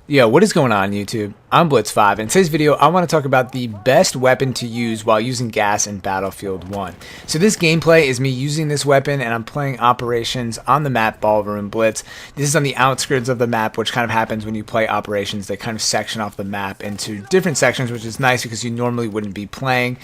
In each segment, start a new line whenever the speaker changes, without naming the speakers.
Yo, what is going on YouTube? I'm Blitz5. In today's video, I want to talk about the best weapon to use while using gas in Battlefield 1. So this gameplay is me using this weapon and I'm playing operations on the map Ballroom Blitz. This is on the outskirts of the map, which kind of happens when you play operations. They kind of section off the map into different sections, which is nice because you normally wouldn't be playing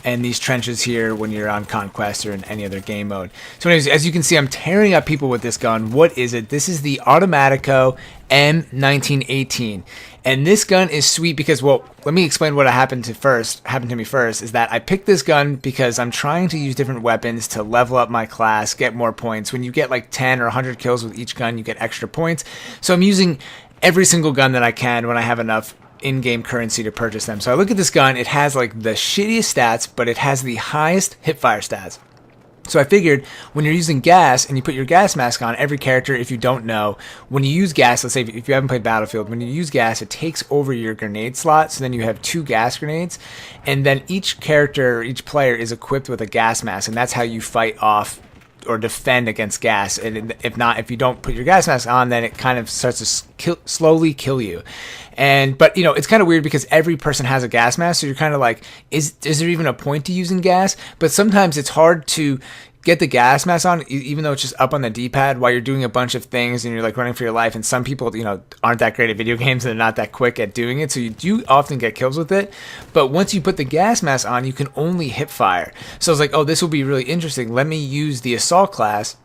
in these trenches here when you're on Conquest or in any other game mode. So anyways, as you can see, I'm tearing up people with this gun. What is it? This is the Automatico M1918. And this gun is sweet because, well, let me explain what happened to me first, is that I picked this gun because I'm trying to use different weapons to level up my class, get more points. When you get like 10 or 100 kills with each gun, you get extra points. So I'm using every single gun that I can when I have enough in-game currency to purchase them. So I look at this gun, it has like the shittiest stats, but it has the highest hipfire stats. So I figured when you're using gas and you put your gas mask on, every character, if you don't know, when you use gas, let's say if you haven't played Battlefield, when you use gas, it takes over your grenade slot. So then you have 2 gas grenades, and then each character, each player is equipped with a gas mask, and that's how you fight off or defend against gas. And if you don't put your gas mask on, then it kind of starts to slowly kill you. But you know, it's kind of weird because every person has a gas mask, so you're kind of like, is there even a point to using gas? But sometimes it's hard to get the gas mask on, even though it's just up on the D-pad while you're doing a bunch of things and you're like running for your life. And some people, you know, aren't that great at video games and they're not that quick at doing it, so you do often get kills with it. But once you put the gas mask on, you can only hip fire. So I was like, oh, this will be really interesting. Let me use the assault class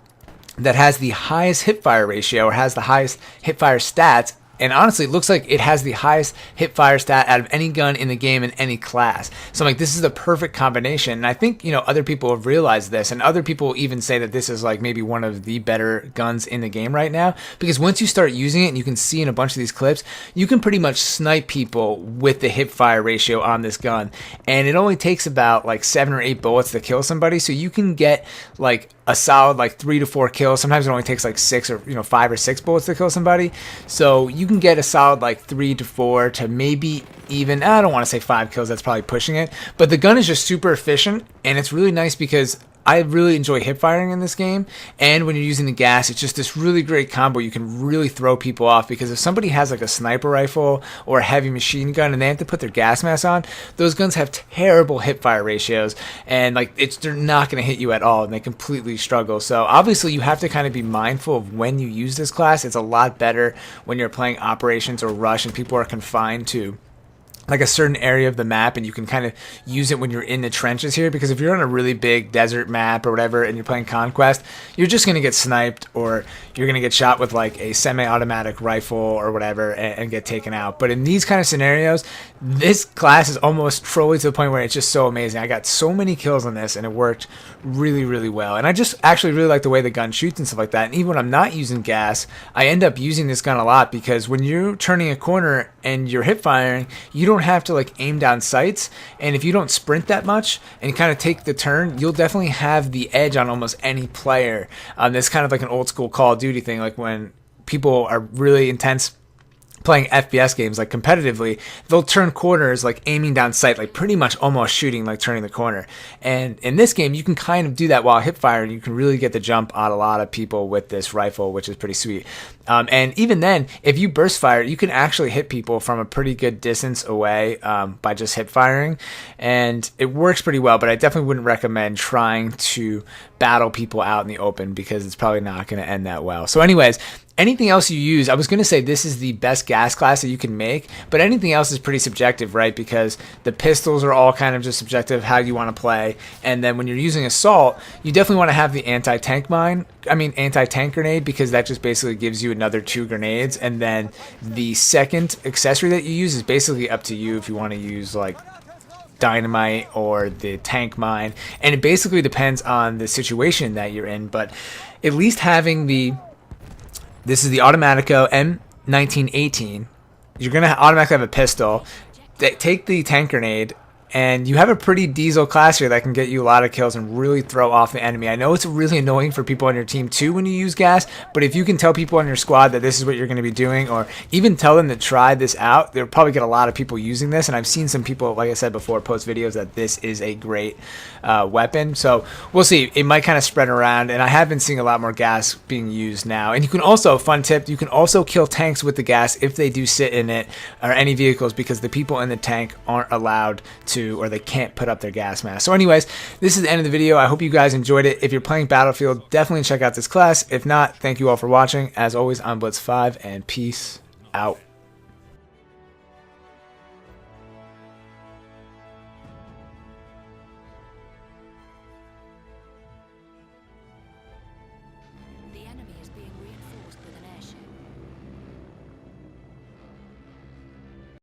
that has the highest hip fire ratio, or has the highest hip fire stats. And honestly, it looks like it has the highest hip fire stat out of any gun in the game in any class. So I'm like, this is the perfect combination. And I think, you know, other people have realized this, and other people even say that this is like maybe one of the better guns in the game right now. Because once you start using it, and you can see in a bunch of these clips, you can pretty much snipe people with the hip fire ratio on this gun. And it only takes about like 7 or 8 bullets to kill somebody. So you can get like a solid like 3 to 4 kills. Sometimes it only takes like 6 or 5 or 6 bullets to kill somebody. So you can get a solid like 3 to 4 to maybe even, I don't want to say 5 kills, that's probably pushing it. But the gun is just super efficient, and it's really nice because I really enjoy hip firing in this game, and when you're using the gas, it's just this really great combo. You can really throw people off, because if somebody has like a sniper rifle or a heavy machine gun and they have to put their gas mask on, those guns have terrible hip fire ratios, and like they're not going to hit you at all, and they completely struggle. So obviously you have to kind of be mindful of when you use this class. It's a lot better when you're playing operations or rush and people are confined to like a certain area of the map, and you can kind of use it when you're in the trenches here, because if you're on a really big desert map or whatever and you're playing Conquest, you're just going to get sniped, or you're going to get shot with like a semi-automatic rifle or whatever and get taken out. But in these kind of scenarios, this class is almost trolly to the point where it's just so amazing. I got so many kills on this and it worked really, really well. And I just actually really like the way the gun shoots and stuff like that. And even when I'm not using gas, I end up using this gun a lot, because when you're turning a corner and you're hip firing, you don't have to like aim down sights, and if you don't sprint that much and kind of take the turn, you'll definitely have the edge on almost any player. That's kind of like an old school Call of Duty thing, like when people are really intense playing FPS games like competitively, they'll turn corners like aiming down sight, like pretty much almost shooting, like turning the corner. And in this game, you can kind of do that while hip firing. You can really get the jump on a lot of people with this rifle, which is pretty sweet. And even then, if you burst fire, you can actually hit people from a pretty good distance away by just hip firing, and it works pretty well. But I definitely wouldn't recommend trying to battle people out in the open, because it's probably not going to end that well. So anyways, anything else you use, I was going to say this is the best gas class that you can make, but anything else is pretty subjective, right? Because the pistols are all kind of just subjective, how you want to play. And then when you're using assault, you definitely want to have the anti-tank grenade, because that just basically gives you another 2 grenades. And then the second accessory that you use is basically up to you if you want to use like dynamite or the tank mine, and it basically depends on the situation that you're in. But at least having this is the Automatico M1918. You're going to automatically have a pistol. Take the tank grenade, and you have a pretty diesel class here that can get you a lot of kills and really throw off the enemy. I know it's really annoying for people on your team too when you use gas, but if you can tell people on your squad that this is what you're going to be doing, or even tell them to try this out, they'll probably get a lot of people using this. And I've seen some people, like I said before, post videos that this is a great weapon. So we'll see. It might kind of spread around, and I have been seeing a lot more gas being used now. And you can also, fun tip, you can also kill tanks with the gas if they do sit in it, or any vehicles, because the people in the tank aren't allowed to, or they can't put up their gas mask. So anyways, this is the end of the video. I hope you guys enjoyed it. If you're playing Battlefield, definitely check out this class. If not, thank you all for watching. As always, I'm Blitz5, and peace out.